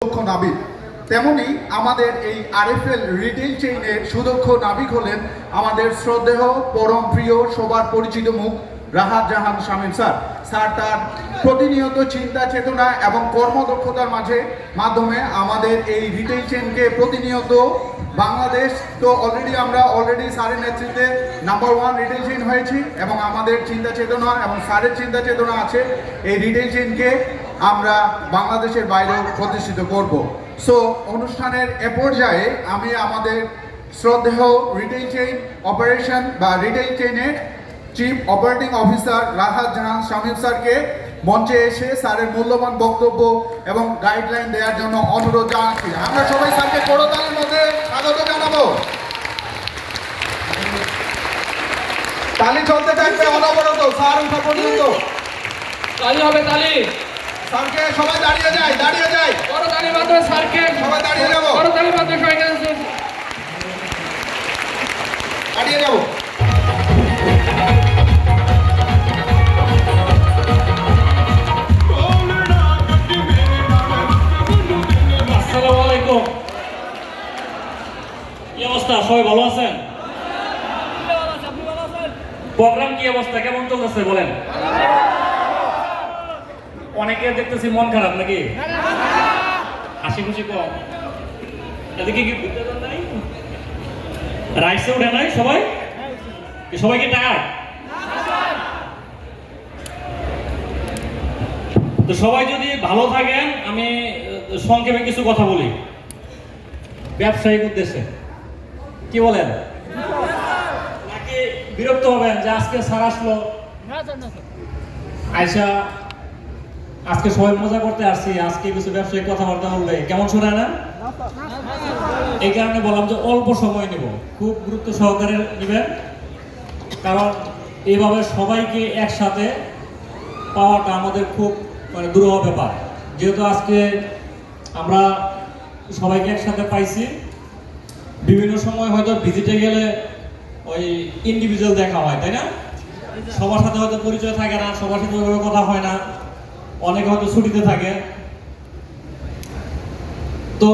সুদক্ষ নাবিক, তেমনি আমাদের এই আরএফএল রিটেল চেইনের সুদক্ষ নাবিক হলেন আমাদের শ্রদ্ধেয় পরম প্রিয় সবার পরিচিত মুখ রাহাত জাহান শামীম স্যার। স্যার তার প্রতিনিয়ত চিন্তা চেতনা এবং কর্মদক্ষতার মাধ্যমে আমাদের এই রিটেল চেইনকে প্রতিনিয়ত বাংলাদেশ তো অলরেডি স্যারের নেতৃত্বে নাম্বার 1 রিটেল চেইন হয়েছি এবং আমাদের চিন্তা চেতনা এবং স্যারের চিন্তা চেতনা আছে এই রিটেল চেইনকে আমরা বাংলাদেশের বাইরেও প্রতিষ্ঠিত করব। সো অনুষ্ঠানের এ পর্যায়ে আমি আমাদের শ্রদ্ধেয় রিটেল চেইন অপারেশন বা রিটেল চেইনের chief operating officer Rahat Jahan Shamim স্যারকে মঞ্চে এসে স্যারের মূল্যবান বক্তব্য এবং গাইডলাইন দেওয়ার জন্য অনুরোধ জানাচ্ছি। আমরা সবাই স্যারকে করতালির মধ্যে স্বাগত জানাবো। তালি চলতে থাকবে অনবরত স্যার উঠা পর্যন্ত। তালি হবে, তালি। স্যারকে সবাই দাঁড়িয়ে যায় বড় তালি মাত্র স্যারকে সবাই দাঁড়িয়ে যাবো, বড় তালি মাত্র সবাইকে দাঁড়িয়ে যাবো। আসসালামু আলাইকুম। কি অবস্থা, সবাই ভালো আছেন? প্রোগ্রাম কি অবস্থা, কেমন চলতেছে বলেন? অনেকে দেখতেছি মন খারাপ নাকি? হাসি খুশি কম। এদিকে কি নাই, রাইসে উঠে নাই সবাই? সবাই কি টায়ার্ড? তো সবাই যদি ভালো থাকেন, আমি সংক্ষেপে কিছু কথা বলি ব্যবসায়িক উদ্দেশ্যে। কি বলেন? নাকি বিরক্ত হবেন যে আজকে স্যার আসলো, আয়সা আজকে সবাই মজা করতে আসছি, আজকে কিছু ব্যবসায়িক কথাবার্তা বলবে, কেমন শোনায় না? এই কারণে বললাম যে অল্প সময় নেব, খুব গুরুত্ব সহকারে নেবেন, কারণ এইভাবে সবাইকে একসাথে পাওয়াটা আমাদের খুব দুরূহ ব্যাপার। যেহেতু আজকে আমরা সবাইকে একসাথে পাইছি, বিভিন্ন সময় হয়তো ভিজিটে গেলে ওই ইন্ডিভিজুয়াল দেখা হয়, তাই না? সবার সাথে হয়তো পরিচয় থাকে না, সবার সাথে ওইভাবে কথা হয় না, অনেকে হয়তো ছুটিতে থাকে। তো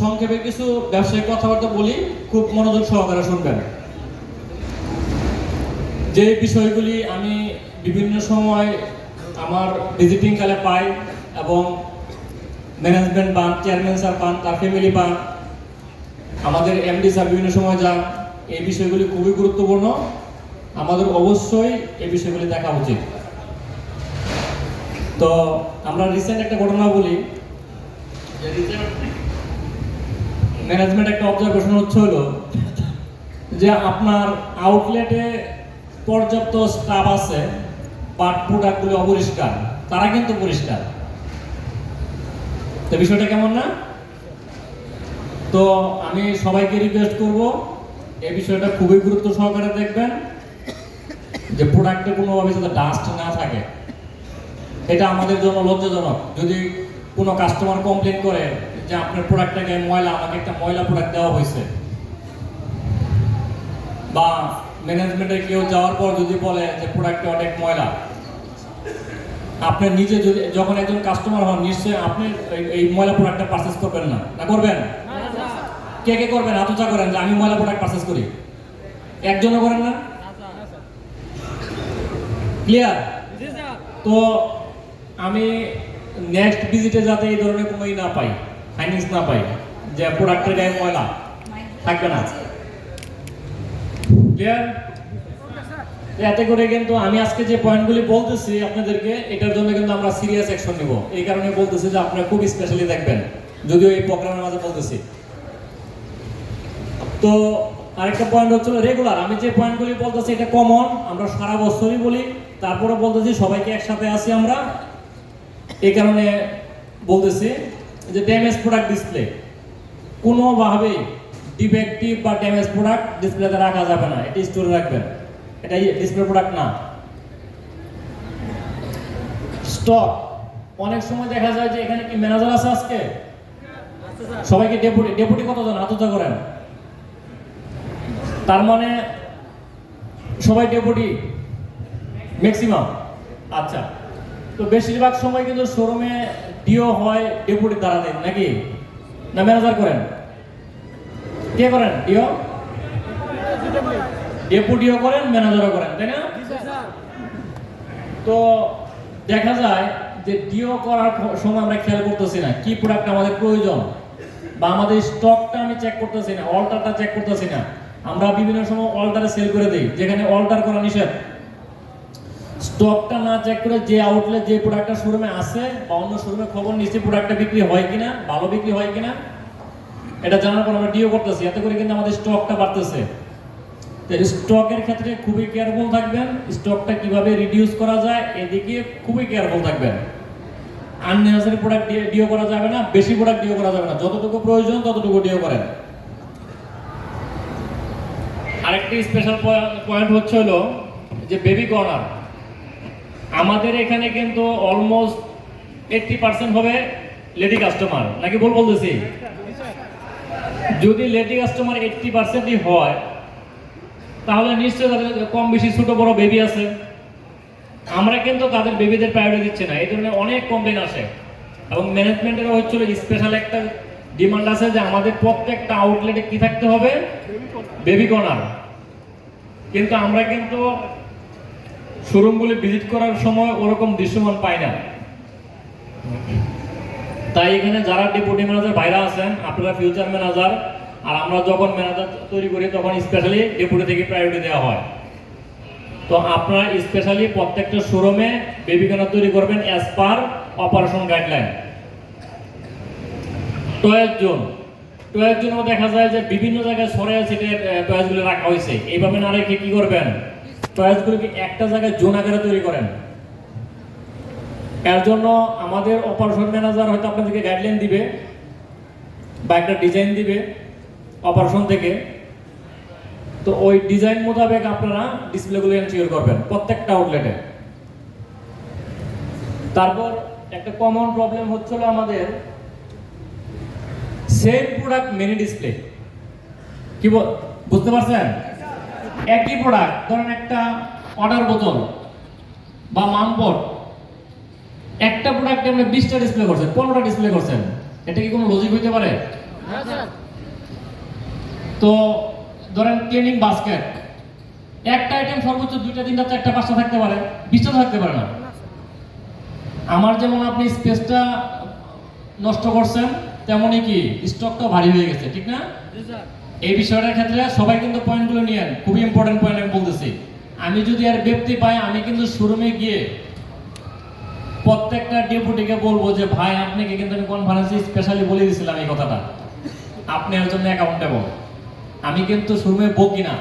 সংক্ষেপে কিছু ব্যবসায়িক কথাবার্তা বলি, খুব মনোযোগ সহকারে শুনবেন। যে বিষয়গুলি আমি বিভিন্ন সময় আমার ভিজিটিং কালে পাই এবং ম্যানেজমেন্ট পান, চেয়ারম্যান স্যার পান, তার ফ্যামিলি পান, আমাদের এমডি স্যার বিভিন্ন সময় যান, এই বিষয়গুলি খুবই গুরুত্বপূর্ণ। আমাদের অবশ্যই এই বিষয়গুলি দেখা উচিত। তো আমরা রিসেন্ট একটা ঘটনা বলি। ম্যানেজমেন্ট একটা অবজারভেশন হলো যে আপনার আউটলেটে পর্যাপ্ত স্টাফ আছে, বাট প্রোডাক্টগুলি অপরিষ্কার, তারা কিন্তু পরিষ্কার। তো বিষয়টা কেমন না? তো আমি সবাইকে রিকোয়েস্ট করব এই বিষয়টা খুবই গুরুত্ব সহকারে দেখবেন, যে প্রোডাক্টে কোনোভাবে যাতে ডাস্ট না থাকে। এটা আমাদের জন্য লজ্জাজনক যদি কোনো কাস্টমার কমপ্লেন করে যে আপনার প্রোডাক্টটাকে ময়লা, আমাকে একটা ময়লা প্রোডাক্ট দেওয়া হয়েছে, বা ম্যানেজমেন্টে কেউ যাওয়ার পর যদি বলে যে প্রোডাক্টটা অনেক ময়লা, আপনি নিজে যদি যখন একজন কাস্টমার হন, নিশ্চয়ই আপনি এই ময়লা প্রোডাক্টটা পারচেস করবেন না? না করবেন? কে কে করবেন? হাত উঁচা করেন যে আমি ময়লা প্রোডাক্ট পারচেস করি। একজনও করেন না? ক্লিয়ার? তো আমি নেক্সট ভিজিটে যাতে এই ধরনের কোনো না পাই, ফাইন্যান্স না পাই যে প্রোডাক্টের গায়ে ময়লা থাকবে না। ক্লিয়ার? এতে করে কিন্তু আমি আজকে যে পয়েন্টগুলি বলতেছি আপনাদেরকে, এটার জন্য কিন্তু আমরা সিরিয়াস অ্যাকশন নেব। এই কারণে বলতেছি যে আপনারা খুব স্পেশালি দেখবেন, যদিও এই প্রোগ্রামের মাঝে বলতেছি। তো আরেকটা পয়েন্ট হচ্ছে রেগুলার। আমি যে পয়েন্টগুলি বলতেছি এটা কমন, আমরা সারা বছরই বলি, তারপরে বলতেছি সবাইকে একসাথে আসি আমরা। এই কারণে বলতেছি যে ড্যামেজ প্রোডাক্ট ডিসপ্লে, কোনোভাবেই ডিফেক্টিভ বা ড্যামেজ প্রোডাক্ট ডিসপ্লেতে রাখা যাবে না, এটা স্টোরে রাখবেন, এটা ডিসপ্লে প্রোডাক্ট না। স্টক, অনেক সময় দেখা যায় যে এখানে কি ম্যানেজার আছে আজকে? সবাইকে ডেপুটি কতজন? হাত উঁচা করেন। তার মানে সবাই ডেপুটি ম্যাক্সিমাম। আচ্ছা, তো বেশিরভাগ সময় কিন্তু শোরুমে ডিও হয় ডেপুটি দ্বারা দেন নাকি, না ম্যানেজার করেন? কে করেন ডিও? ডেপুটিও করেন, ম্যানেজারও করেন, তাই না? তো দেখা যায় যে ডিও করার সময় আমরা খেয়াল করতেছি না কি প্রোডাক্ট আমাদের প্রয়োজন, বা আমাদের স্টকটা আমি চেক করতেছি না, অল্টারটা চেক করতেছি না। আমরা বিভিন্ন সময় অল্টারে সেল করে দিই যেখানে অল্টার করা নিষেধ। স্টকটা না চেক করে যে আউটলেট যে প্রোডাক্টটা শোরুমে আছে বা অন্য শোরুমে খবর নিচ্ছি প্রোডাক্টটা বিক্রি হয় কিনা, ভালো বিক্রি হয় কিনা, এটা জানার পর আমরা ডিও করতেছি, এতে করে কিন্তু আমাদের স্টকটা বাড়তেছে। স্টকের ক্ষেত্রে খুবই কেয়ারফুল থাকবেন, স্টকটা কিভাবে রিডিউস করা যায় এদিকে খুবই কেয়ারফুল থাকবেন। আননেসেসারি প্রোডাক্ট ডিও করা যাবে না, বেশি প্রোডাক্ট ডিও করা যাবে না, যতটুকু প্রয়োজন ততটুকু ডিও করেন। আরেকটি স্পেশাল পয়েন্ট হচ্ছে হলো যে বেবি কর্নার। আমাদের এখানে কিন্তু অলমোস্ট 80% হবে লেডি কাস্টমার, নাকি ভুল বলতেছি? যদি লেডি কাস্টমার 80%ই হয় তাহলে নিশ্চয়ই তাদের কম বেশি ছোট বড় বেবি আছে। আমরা কিন্তু তাদের বেবিদের প্রায়োরিটি দিচ্ছি না, এই ধরনের অনেক কমপ্লেন আসে। এবং ম্যানেজমেন্টেরও হচ্ছিল স্পেশাল একটা ডিমান্ড আছে যে আমাদের প্রত্যেকটা আউটলেটে কি থাকতে হবে, বেবি কর্নার। কিন্তু আমরা কিন্তু শোরুমগুলি ভিজিট করার সময় ওরকম দৃশ্যমান পাই না। তাই এখানে যারা ডেপুটি ম্যানেজার ভাইরা আছেন, আপনারা ফিউচার ম্যানেজার, আর আমরা যখন ম্যানেজার তৈরি করি তখন স্পেশালি ডেপুটি থেকে প্রায়োরিটি দেওয়া হয়। তো আপনারা স্পেশালি প্রত্যেকটা শোরুমে বেবি কর্নার তৈরি করবেন অ্যাজ পার অপারেশন গাইডলাইন। টয়ের জোনও দেখা যায় যে বিভিন্ন জায়গায় সরাই সিটে টয়েসগুলো রাখা হয়েছে, এইভাবে না রেখে কি করবেন, টয়েসগুলোকে একটা জায়গায় জোন আকারে তৈরি করেন। এর জন্য আমাদের অপারেশন ম্যানেজার হয়তো আপনাদেরকে গাইডলাইন দিবে বা একটা ডিজাইন দিবে অপারেশন থেকে। তো ওই ডিজাইন মোতাবেক আপনারা ডিসপ্লেগুলো এনশিওর করবেন প্রত্যেকটা আউটলেটে। তারপর একটা কমন প্রবলেম হচ্ছিল আমাদের সেম প্রোডাক্ট মেনি ডিসপ্লে। কি বুঝতে পারছেন? একই প্রোডাক্ট, ধরেন একটা অর্ডার বোতল বা মামপট, একটা প্রোডাক্টে আপনি 20টা ডিসপ্লে করছেন, 15টা ডিসপ্লে করছেন, এটা কি কোনো লজিক হইতে পারে? তো ধরেন ক্লিনিং বাস্কেট, একটা আইটেম সর্বোচ্চ 2টা 3টা 4টা 5টা থাকতে পারে, 20টা থাকতে পারে না। আমার যেমন আপনি স্পেসটা নষ্ট করছেন, তেমনই কি স্টকটা ভারী হয়ে গেছে, ঠিক না? এই বিষয়টার ক্ষেত্রে সবাই কিন্তু পয়েন্টগুলো নিয়েন, খুবই ইম্পর্টেন্ট পয়েন্ট আমি বলতেছি। আমি যদি আর ব্যক্তি পাই, আমি কিন্তু শোরুমে গিয়ে প্রত্যেকটা ডেপুটিকে বলবো যে ভাই আপনাকে কিন্তু আমি কনফারেন্সে স্পেশালি বলে দিয়েছিলাম এই কথাটা, আপনি এর জন্য অ্যাকাউন্টেবল। আমি কিন্তু শোরুমে বকি না,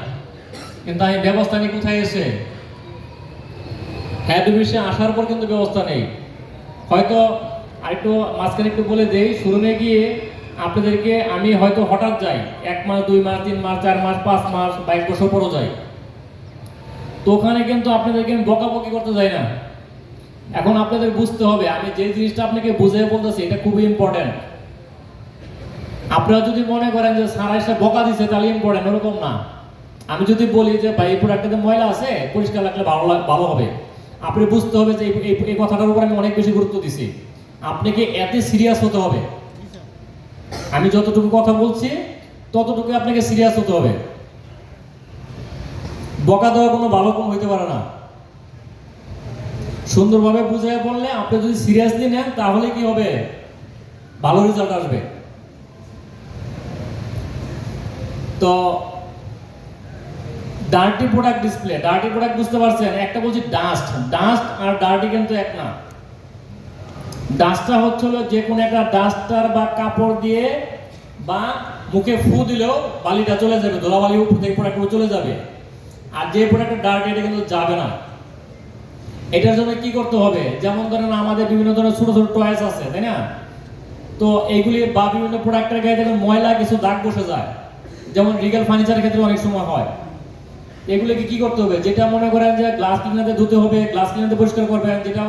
কিন্তু আমি ব্যবস্থা নিই কোথায় এসে, হেড অফিসে আসার পর কিন্তু ব্যবস্থা নেই। হয়তো আরেকটু মাঝখানে একটু বলে দেই, শোরুমে গিয়ে আপনাদেরকে আমি হয়তো হঠাৎ যাই, 1 মাস 2 মাস 3 মাস 4 মাস 5 মাস বা 1 বছর পরও যাই, তো ওখানে কিন্তু আপনাদেরকে আমি বকাবকি করতে যাই না। এখন আপনাদের বুঝতে হবে আমি যে জিনিসটা আপনাকে বুঝিয়ে বলতেছি এটা খুবই ইম্পর্টেন্ট। আপনারা যদি মনে করেন যে সারা এসে বকা দিচ্ছে তাহলে ইম্পর্টেন্ট, ওরকম না। আমি যদি বলি যে ভাই এই প্রোডাক্টটাতে ময়লা আছে, পরিষ্কার রাখলে ভালো হবে, আপনি বুঝতে হবে যে এই কথাটার উপর আমি অনেক বেশি গুরুত্ব দিছি। আপনাকে এতে সিরিয়াস হতে হবে, আমি যতটুকু কথা বলছি ততটুকু আপনাকে সিরিয়াস হতে হবে। বকা দেওয়া কোনো ভালো কোন হইতে পারে না। সুন্দরভাবে বুঝিয়ে বললে আপনি যদি সিরিয়াসলি নেন তাহলে কি হবে, ভালো রেজাল্ট আসবে। তো dirty product display, dirty product বুঝতে পারছেন? একটা বলছি ডাস্ট আর ডার্টি কিন্তু এক না। ডাস্টটা হচ্ছে যে কোনো একটা ডাস্টার বা কাপড় দিয়ে বা মুখে ফু দিলেও বালিটা চলে যাবে, ধুলাবালি উপর থেকে প্রোডাক্ট চলে যাবে। আর যে প্রোডাক্টটা ডার্টি এটা কিন্তু যাবে না। এটার জন্য কি করতে হবে, যেমন ধরেন আমাদের বিভিন্ন ধরনের ছোট ছোট টয়েস আছে, তাই না? তো এইগুলি বা বিভিন্ন প্রোডাক্টের গায়ে দেখেন ময়লা কিছু দাগ বসে যায়, যেমন রিগেল ফার্নিচারের ক্ষেত্রে অনেক সময় হয়। এগুলোকে কি করতে হবে, যেটা মনে করেন যে গ্লাস ক্লিনারে ধুতে হবে, গ্লাস ক্লিনারে পরিষ্কার করবেন, যেটা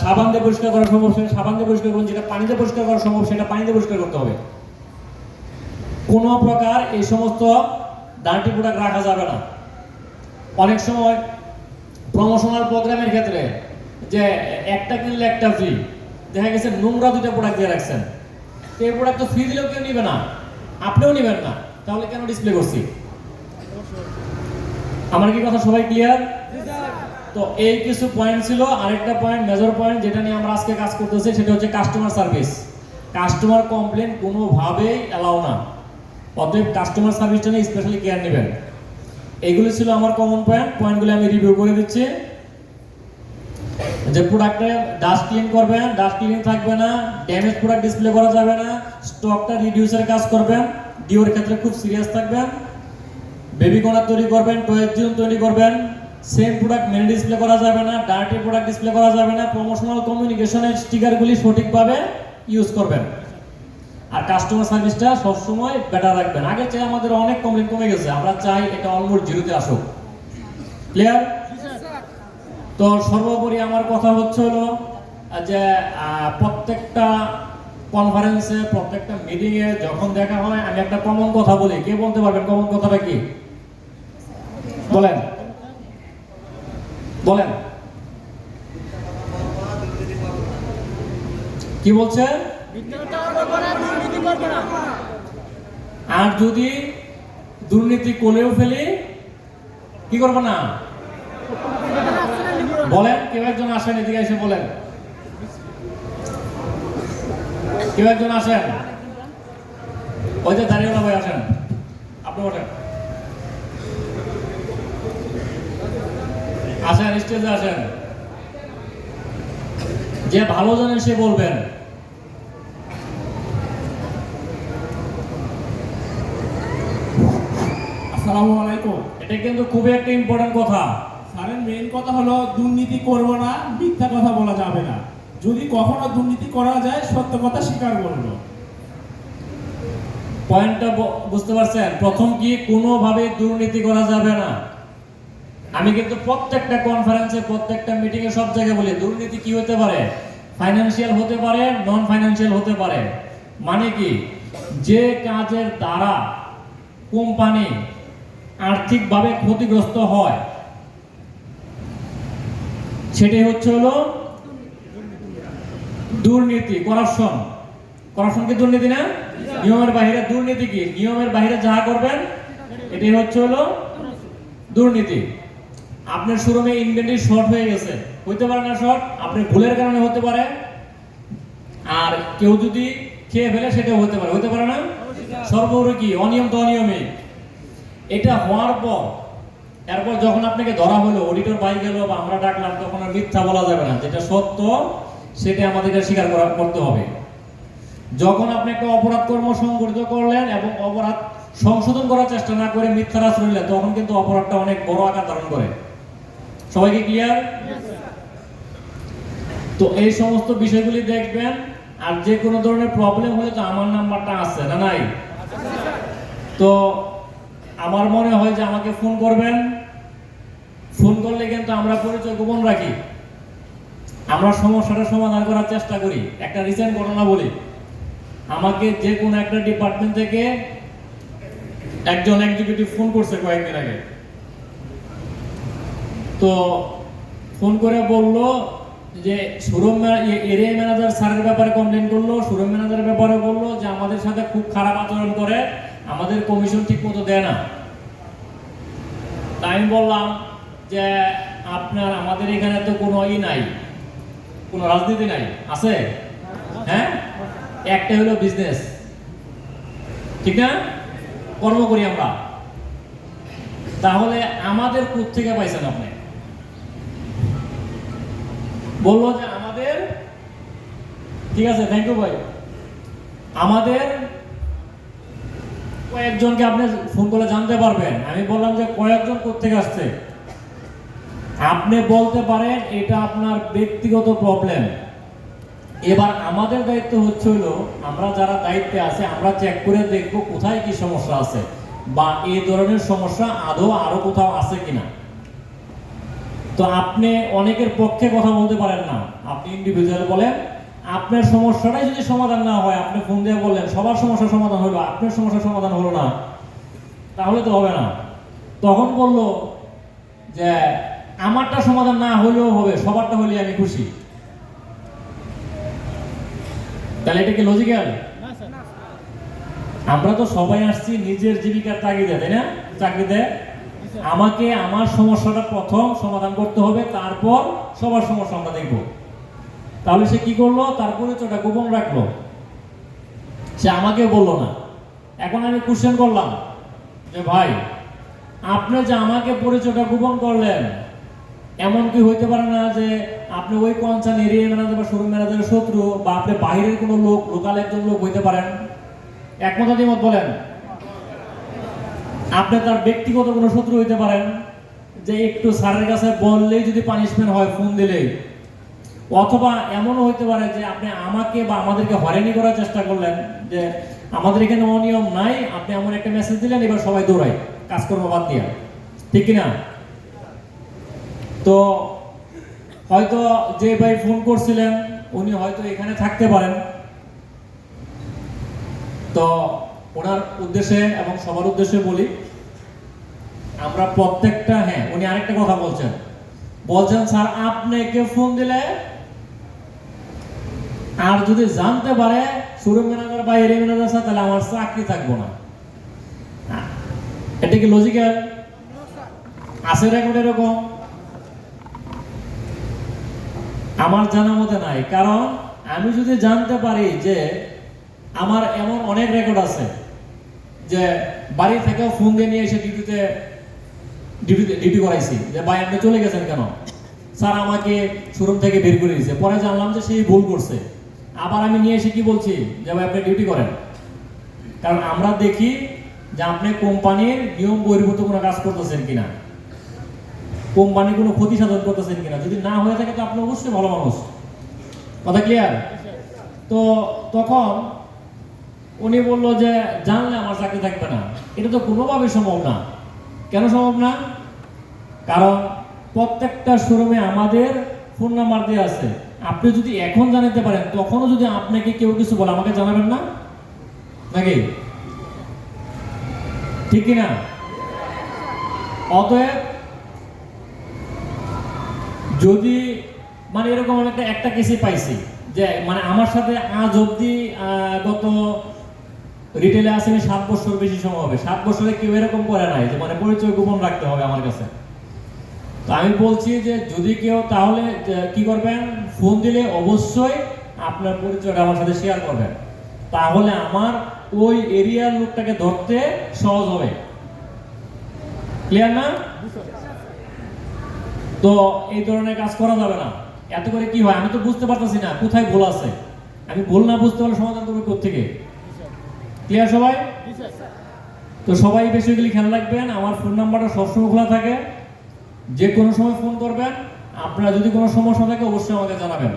সাবান দিয়ে পরিষ্কার করা সম্ভব সেটা সাবান দিয়ে পরিষ্কার করুন, যেটা পানিতে পরিষ্কার করা সম্ভব সেটা পানিতে পরিষ্কার করতে হবে। কোনো প্রকার এই সমস্ত ডার্টি প্রোডাক্ট রাখা যাবে না। অনেক সময় প্রমোশনাল প্রোগ্রামের ক্ষেত্রে যে একটা কিনলে একটা ফ্রি, দেখা গেছে নোংরা দুইটা প্রোডাক্ট দিয়ে রাখছেন, তো এই প্রোডাক্ট তো ফ্রি দিলেও কেউ নিবে না, আপনিও নেবেন না, তাহলে কেন ডিসপ্লে করছি? আমার কি কথা সবাই ক্লিয়ার? তো এই কিছু পয়েন্ট ছিল। আরেকটা পয়েন্ট, মেজর পয়েন্ট, যেটা নিয়ে আমরা আজকে কাজ করতেছি, সেটা হচ্ছে কাস্টমার সার্ভিস। কাস্টমার কমপ্লেন কোনোভাবেই অ্যালাউ না, অতএব কাস্টমার সার্ভিসটা নিয়ে স্পেশালি কেয়ার নেবেন। এইগুলো ছিল আমার কমন পয়েন্ট। পয়েন্টগুলো আমি রিভিউ করে দিচ্ছি। যে প্রোডাক্টে ডাস্ট ক্লিন করবেন, ডাস্ট ক্লিন থাকবে না, ড্যামেজ প্রোডাক্ট ডিসপ্লে করা যাবে না, স্টকটা রিডিউসের কাজ করবেন, ডিওর ক্ষেত্রে খুব সিরিয়াস থাকবেন, বেবি কর্নার তৈরি করবেন, টয়ের জোন তৈরি করবেন, সেম প্রোডাক্ট মেনে ডিসপ্লে করা যাবে না, ডার্টি প্রোডাক্ট ডিসপ্লে করা যাবে না, প্রমোশনাল কমিউনিকেশনের স্টিকারগুলি সঠিকভাবে ইউজ করবেন, আর কাস্টমার সার্ভিসটা সবসময় বেটার রাখবেন। আগের চেয়ে আমাদের অনেক কমপ্লেন কমে গেছে, আমরা চাই এটা অলমোস্ট জিরোতে আসুক। ক্লিয়ার? তো সর্বোপরি আমার কথা হচ্ছে হলো যে প্রত্যেকটা কনফারেন্সে, প্রত্যেকটা মিটিংয়ে যখন দেখা হয়, আমি একটা কমন কথা বলি। কে বলতে পারবেন কমন কথাটা কি? বলেন বলেন, কি বলছে? আর যদি দুর্নীতি করেও ফেলি, কি করবো না? বলেন, কেউ একজন আসেন এদিকে, এসে বলেন, কেউ একজন আসেন, ওই যে দাঁড়িয়ে ভাই আসেন, আপনি বলেন, আসেন, স্টেজে আসেন, যে ভালো জানেন সে বলবেন। আসসালামু আলাইকুম। এটা কিন্তু খুবই একটা ইম্পর্টেন্ট কথা। স্যারের মেইন কথা হলো দুর্নীতি করব না, মিথ্যা কথা বলা যাবে না। যদি কখনো দুর্নীতি করা যায়, সত্য কথা স্বীকার করব। পয়েন্টটা বুঝতে পারছেন? প্রথম কি, কোনোভাবে দুর্নীতি করা যাবে না। আমি কিন্তু প্রত্যেকটা কনফারেন্সে, প্রত্যেকটা মিটিং এ, সব জায়গায় বলি, দুর্নীতি কি হতে পারে? ফাইন্যান্সিয়াল হতে পারে, নন ফাইন্যান্সিয়াল হতে পারে। মানে কি, যে কাজের দ্বারা কোম্পানি আর্থিকভাবে ক্ষতিগ্রস্ত হয়, সেটাই হচ্ছে হলো দুর্নীতি, করাপশন। করাপশন কি দুর্নীতি না? নিয়মের বাইরে দুর্নীতি কি? নিয়মের বাইরে যা করবেন, এটাই হচ্ছে হলো দুর্নীতি। আপনার শোরুমে ইনভেন্টরি শর্ট হয়ে গেছে, হইতে পারে না শর্ট, আপনার ভুলের কারণে হতে পারে, আর কেউ যদি খেয়ে ফেলে সেটাও হতে পারে না? সর্বোপরি কি, অনিয়ম তো অনিয়মই। এটা হওয়ার পর, এরপর যখন আপনাকে ধরা হলো, অডিটর বাই গেল বা আমরা ডাকলাম, তখন আর মিথ্যা বলা যাবে না। যেটা সত্য সেটা আমাদেরকে স্বীকার করতে হবে। যখন আপনি একটা অপরাধ কর্ম সংঘটিত করলেন এবং অপরাধ সংশোধন করার চেষ্টা না করে মিথ্যার আশ্রয় নিলেন, তখন কিন্তু অপরাধটা অনেক বড় আকার ধারণ করে। সবাইকে ক্লিয়ার? তো এই সমস্ত বিষয়গুলি দেখবেন। আর যে কোনো ধরনের প্রবলেম হলে তো আমার নাম্বারটা আছে না? নাই? তো আমার মনে হয় যে আমাকে ফোন করবেন। ফোন করলে কিন্তু আমরা পরিচয় গোপন রাখি, আমরা সমস্যাটা সমাধান করার চেষ্টা করি। একটা রিসেন্ট ঘটনা বলি। আমাকে যে কোনো একটা ডিপার্টমেন্ট থেকে একজন এক্সিকিউটিভ ফোন করছে কয়েকদিন আগে। তো ফোন করে বলল যে শোরুম এরিয়া ম্যানেজার স্যারের ব্যাপারে কমপ্লেন করলো, শোরুম ম্যানেজারের ব্যাপারে বললো যে আমাদের সাথে খুব খারাপ আচরণ করে, আমাদের কমিশন ঠিক মতো দেয় না। তাই আমি বললাম যে আপনার, আমাদের এখানে তো কোনো নাই, কোনো রাজনীতি নাই, আছে? হ্যাঁ, একটা হলো বিজনেস, ঠিক না? কর্ম করি আমরা, তাহলে আমাদের কোত্থেকে পাইছেন আপনি? বললো যে আমাদের, ঠিক আছে, থ্যাংক ইউ ভাই, আমাদের কয়েকজনকে আপনি ফোন করে জানতে পারবেন। আমি বললাম যে কয়েকজন কোত্থেকে আসছে? আপনি বলতে পারেন এটা আপনার ব্যক্তিগত প্রবলেম। এবার আমাদের দায়িত্ব হচ্ছে হলো, আমরা যারা দায়িত্বে আছে, আমরা চেক করে দেখবো কোথায় কি সমস্যা আছে, বা এই ধরনের সমস্যা আদৌ আরো কোথাও আছে কিনা। তো আপনি অনেকের পক্ষে কথা বলতে পারেন না, আপনি ইন্ডিভিজুয়াল বলেন। আপনার সমস্যাটাই যদি সমাধান না হয়, আপনি ফোন দিয়ে বললেন সবার সমস্যার সমাধান হলো, আপনার সমস্যার সমাধান হলো না, তাহলে তো হবে না। তখন বললো যে আমারটা সমাধান না হলেও হবে, সবারটা হলে আমি খুশি। তাহলে এটা কি লজিক্যাল? আমরা তো সবাই আসছি নিজের জীবিকার তাগিদে, তাই না? চাকরিতে আমাকে আমার সমস্যাটা প্রথম সমাধান করতে হবে, তারপর সবার সমস্যা আমরা দেখব। তাহলে সে কি করলো? তার পরিচয়টা গোপন রাখলো, সে আমাকে বললো না। এখন আমি কোশ্চেন করলাম যে ভাই, আপনি যে আমাকে পরিচয়টা গোপন করলেন, এমন কি হইতে পারে না যে আপনি ওই কনসার্ন এরিয়া ম্যানেজার বা শোরুম ম্যানেজারের শত্রু, বা আপনি বাইরের কোনো লোক, লোকাল একজন লোক হইতে পারেন? একমত দ্বিমত বলেন। আপনি তার ব্যক্তিগত কোনো শত্রু হইতে পারেন, যে একটু স্যারের কাছে বললেই যদি পানিশমেন্ট হয়, ফোন দিলেই। অথবা এমনও হইতে পারে যে আপনি আমাকে বা আমাদেরকে হয়রানি করার চেষ্টা করলেন, যে আমাদের এখানে অনিয়ম নাই, আপনি এমন একটা মেসেজ দিলেন, এবার সবাই দৌড়ায় কাজকর্ম বাদ দিয়া, ঠিক কিনা? তো হয়তো যে ভাই ফোন করছিলেন উনি হয়তো এখানে থাকতে পারেন, তো ওনার উদ্দেশ্যে এবং সবার উদ্দেশ্যে বলি, আমরা প্রত্যেকটা, হ্যাঁ উনি আরেকটা কথা বলছেন স্যার আপনাকে ফোন দিলে আর যদি জানতে পারে শোরুম ম্যানেজার বা এরিয়া ম্যানেজার স্যার, তাহলে আমার চাকরি থাকবো না। এটা কি লজিক্যাল? আছে রেকর্ড এরকম? আমার জানা মতে নাই। কারণ আমি যদি জানতে পারি যে আমার এমন অনেক রেকর্ড আছে যে বাড়ি থেকেও ফোন দিয়ে নিয়ে এসে ডিউটি করাইছি, যে ভাই আপনি চলে গেছেন কেন? স্যার আমাকে শোরুম থেকে বের করে দিয়েছে। পরে জানলাম যে সেই ভুল করছে, আবার আমি নিয়ে এসে কি বলছি, যে ভাই আপনি ডিউটি করেন। কারণ আমরা দেখি যে আপনি কোম্পানির নিয়ম বহির্ভূত কোনো কাজ করতেছেন কিনা, কোম্পানি কোনো ক্ষতি সাধন করতেছেন কিনা। যদি না হয়ে থাকে তো আপনি অবশ্যই ভালো মানুষ। কথা ক্লিয়ার? তো তখন উনি বললো যে জানলে আমার চাকরি থাকবে না। এটা তো কোনোভাবে সম্ভব না। কেন সম্ভব না? কারণ প্রত্যেকটা শোরুমে আমাদের ফোন নাম্বার দেওয়া আছে। আপনি যদি এখন জানাতে পারেন, তখনও যদি আপনাকে কেউ কিছু বলে আমাকে জানাবেন না নাকি? ঠিক কিনা? অতএব যদি মানে এরকম একটা কেসে পাইছি যে মানে আমার সাথে আজ অব্দি গত রিটেলে আসেনি 7 বছর বেশি সময় হবে, 7 বছরে কেউ এরকম করে নাই যে মানে পরিচয় গোপন রাখতে হবে আমার কাছে। তো আমি বলছি যে যদি কেউ, তাহলে কি করবেন, ফোন দিলে অবশ্যই আপনার পরিচয়টা আমার সাথে শেয়ার করবেন, তাহলে আমার ওই এরিয়ার লোকটাকে ধরতে সহজ হবে। ক্লিয়ার না? তো এই ধরনের কাজ করা যাবে না। এত করে কি হয় আমি তো বুঝতে পারতেছি না কোথায় ভুল আছে। আমি ভুল না বুঝতে পারলে সমাধান করবো কোত্থেকে? ক্লিয়ার সবাই? তো সবাই বেসিক্যালি খেয়াল রাখবেন, আমার ফোন নাম্বারটা সবসময় খোলা থাকে, যে কোনো সময় ফোন করবেন। আপনারা যদি কোনো সমস্যা থাকে অবশ্যই আমাকে জানাবেন,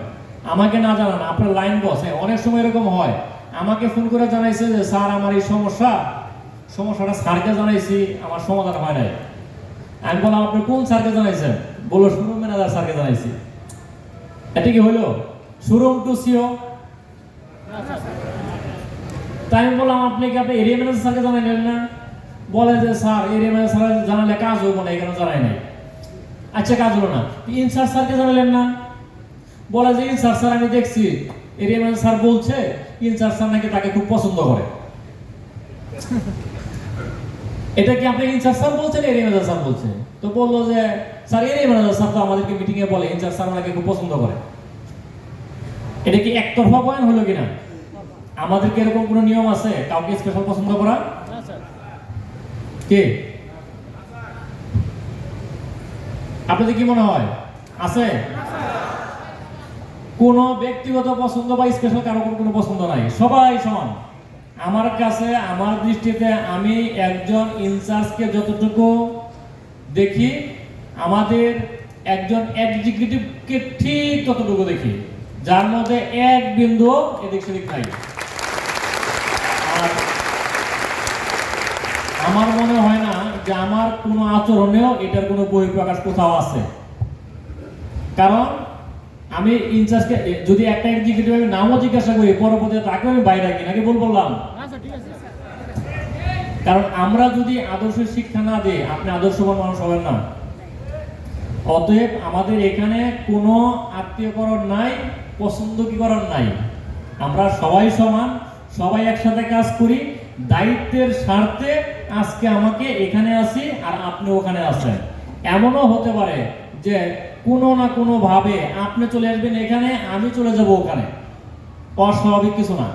আমাকে না জানান আপনার লাইন বস। অনেক সময় এরকম হয়, আমাকে ফোন করে জানাইছে যে স্যার আমার এই সমস্যাটা স্যারকে জানাইছি, আমার সমাধান হয় নাই। আমি বললাম আপনি কোন স্যারকে জানাইছেন? বললো শোরুম ম্যানেজার স্যারকে জানাইছি। এটা কি হলো? শোরুম টু সিও। তাই আমি বললাম আপনি এরিয়া ম্যানেজার স্যারকে জানাইলেন না? বলে যে স্যার এরিয়া ম্যানেজার স্যার জানালে কাজ হইব না, এখানে জানাই নাই। আচ্ছা কাজ হলো না, ইনচার্জ স্যারকে জানালেন না? বলে যে ইনচার্জ স্যার আমি দেখছি এরিয়া ম্যানেজার স্যার বলছে ইনচার্জ স্যার নাকি তাকে খুব পছন্দ করে। এটা কি আপনি ইনচার্জ স্যার বলছেন এরিয়া ম্যানেজার স্যার বলছে? তো বললো যে স্যার এরিয়া ম্যানেজার স্যার তো আমাদেরকে মিটিং এ বলে ইনচার্জ স্যার ওনাকে খুব পছন্দ করে। এটা কি একতরফা বয়ান হলো কিনা? আমাদের কি এরকম কোনো নিয়ম আছে কাউকে স্পেশাল পছন্দ করা? কে আপনাদের কি মনে হয় আছে? কোন ব্যক্তিগত পছন্দ বা স্পেশাল কারো কোনো পছন্দ নাই, সবাই সমান আমার কাছে। আমার দৃষ্টিতে আমি একজন ইনচার্জকে যতটুকু দেখি, আমাদের একজন এক্সিকিউটিভকে ঠিক ততটুকু দেখি, যার মধ্যে এক বিন্দু এদিক সেদিক নাই। আর আমার মনে হয় না যে আমার কোনো আচরণেও এটার কোনো বহিঃপ্রকাশ কোথাও আছে। কারণ আমি ইনচার্জকে যদি একটা এক্সিকিউটিভ আমি নামও জিজ্ঞাসা করি, পরবর্তীতে তাকে আমি বাইরে রাখি নাকি বললাম। কারণ আমরা যদি আদর্শ শিক্ষা না দিই, আপনি আদর্শবান মানুষ হবেন না। অতএব আমাদের এখানে কোনো আত্মীয়করণ নাই, পছন্দকীকরণ নাই। আমরা সবাই সমান, সবাই একসাথে কাজ করি। দায়িত্বের স্বার্থে আজকে আমাকে এখানে আসি আর আপনি ওখানে আছেন। এমনও হতে পারে যে কোনো না কোনো ভাবে আপনি চলে আসবেন এখানে, আমি চলে যাব ওখানে। অস্বাভাবিক কিছু না।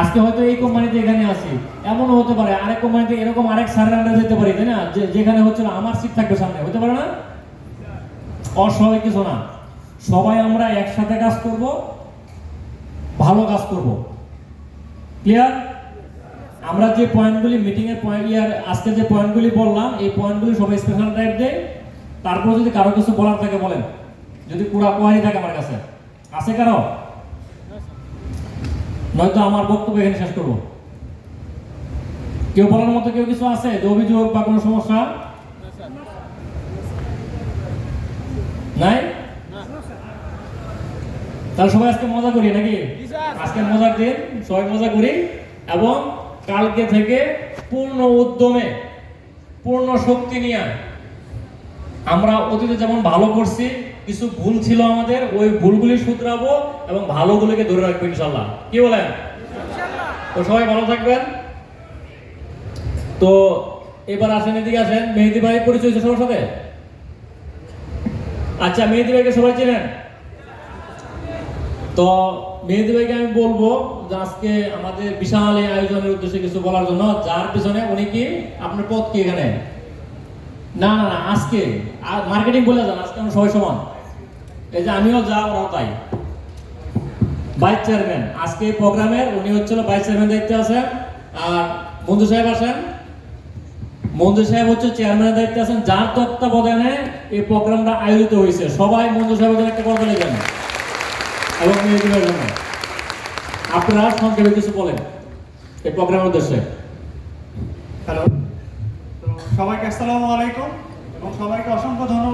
আজকে হয়তো এই কোম্পানিতে এখানে আসি, এমনও হতে পারে আরেক কোম্পানিতে এরকম আরেক স্যারের আন্ডারে যেতে পারি, তাই না? যেখানে হচ্ছে আমার সিট থাকবে সামনে, হতে পারে না? অস্বাভাবিক কিছু না। সবাই আমরা একসাথে কাজ করব, ভালো কাজ করব। ক্লিয়ার? আমরা যে পয়েন্টগুলি মিটিং এর পয়েন্ট আজকে যে পয়েন্টগুলি বললাম, এই পয়েন্টগুলি সবাই স্পেশাল টাইপ দেয়। তারপর যদি কারো কিছু বলার থাকে বলেন, যদি পুরা কোয়ারি থাকে আমার কাছে। আছে কারো? নয়তো আমার বক্তব্য এখানে শেষ করবো। কেউ বলার মতো কেউ কিছু আছে যে অভিযোগ বা কোনো সমস্যা নাই? তাহলে সবাই আজকে মজা করি নাকি? আজকে মজার দিন, সবাই মজা করি এবং কালকে থেকে পূর্ণ উদ্যমে, পূর্ণ শক্তি নিয়ে আমরা অতীতে যেমন ভালো করছি, কিছু ভুল ছিল আমাদের, ওই ভুলগুলি শুধরাবো এবং ভালোগুলোকে ধরে রাখবো ইনশাল্লাহ। কি বলেন? তো সবাই ভালো থাকবেন। তো এবার আসেন, এদিকে আসেন। মেহেদি ভাই পরিচয় হয়েছে সবার সাথে? আচ্ছা, মেহেদি ভাইকে সবাই চেনেন? তো মেহেদি ভাইকে আমি বলবো যে আজকে আমাদের বিশাল এই আয়োজনের উদ্দেশ্যে কিছু বলার জন্য। যার পিছনে উনি কি, আপনার পদ কি এখানে? না না না, আজকে মার্কেটিং বলে যান, আজকে আমরা সবাই সমান। এই যে আমিও যা, ওরাও তাই। ভাইস চেয়ারম্যান আজকে এই প্রোগ্রামের, উনি হচ্ছিল ভাইস চেয়ারম্যান দায়িত্বে আছেন। আর মঞ্জু সাহেব আসেন। মঞ্জু সাহেব হচ্ছে চেয়ারম্যানের দায়িত্বে আছেন, যার তত্ত্বাবধানে এই প্রোগ্রামটা আয়োজিত হয়েছে। সবাই মঞ্জু সাহেবের জন্য একটা কথা লিখেন এবং মেয়েদের জন্য। আপনারা সংক্ষেপে কিছু বলেন এই প্রোগ্রামের উদ্দেশ্যে। হ্যালো, তো সবাইকে আসসালামু আলাইকুম এবং সবাইকে অসংখ্য ধন্যবাদ।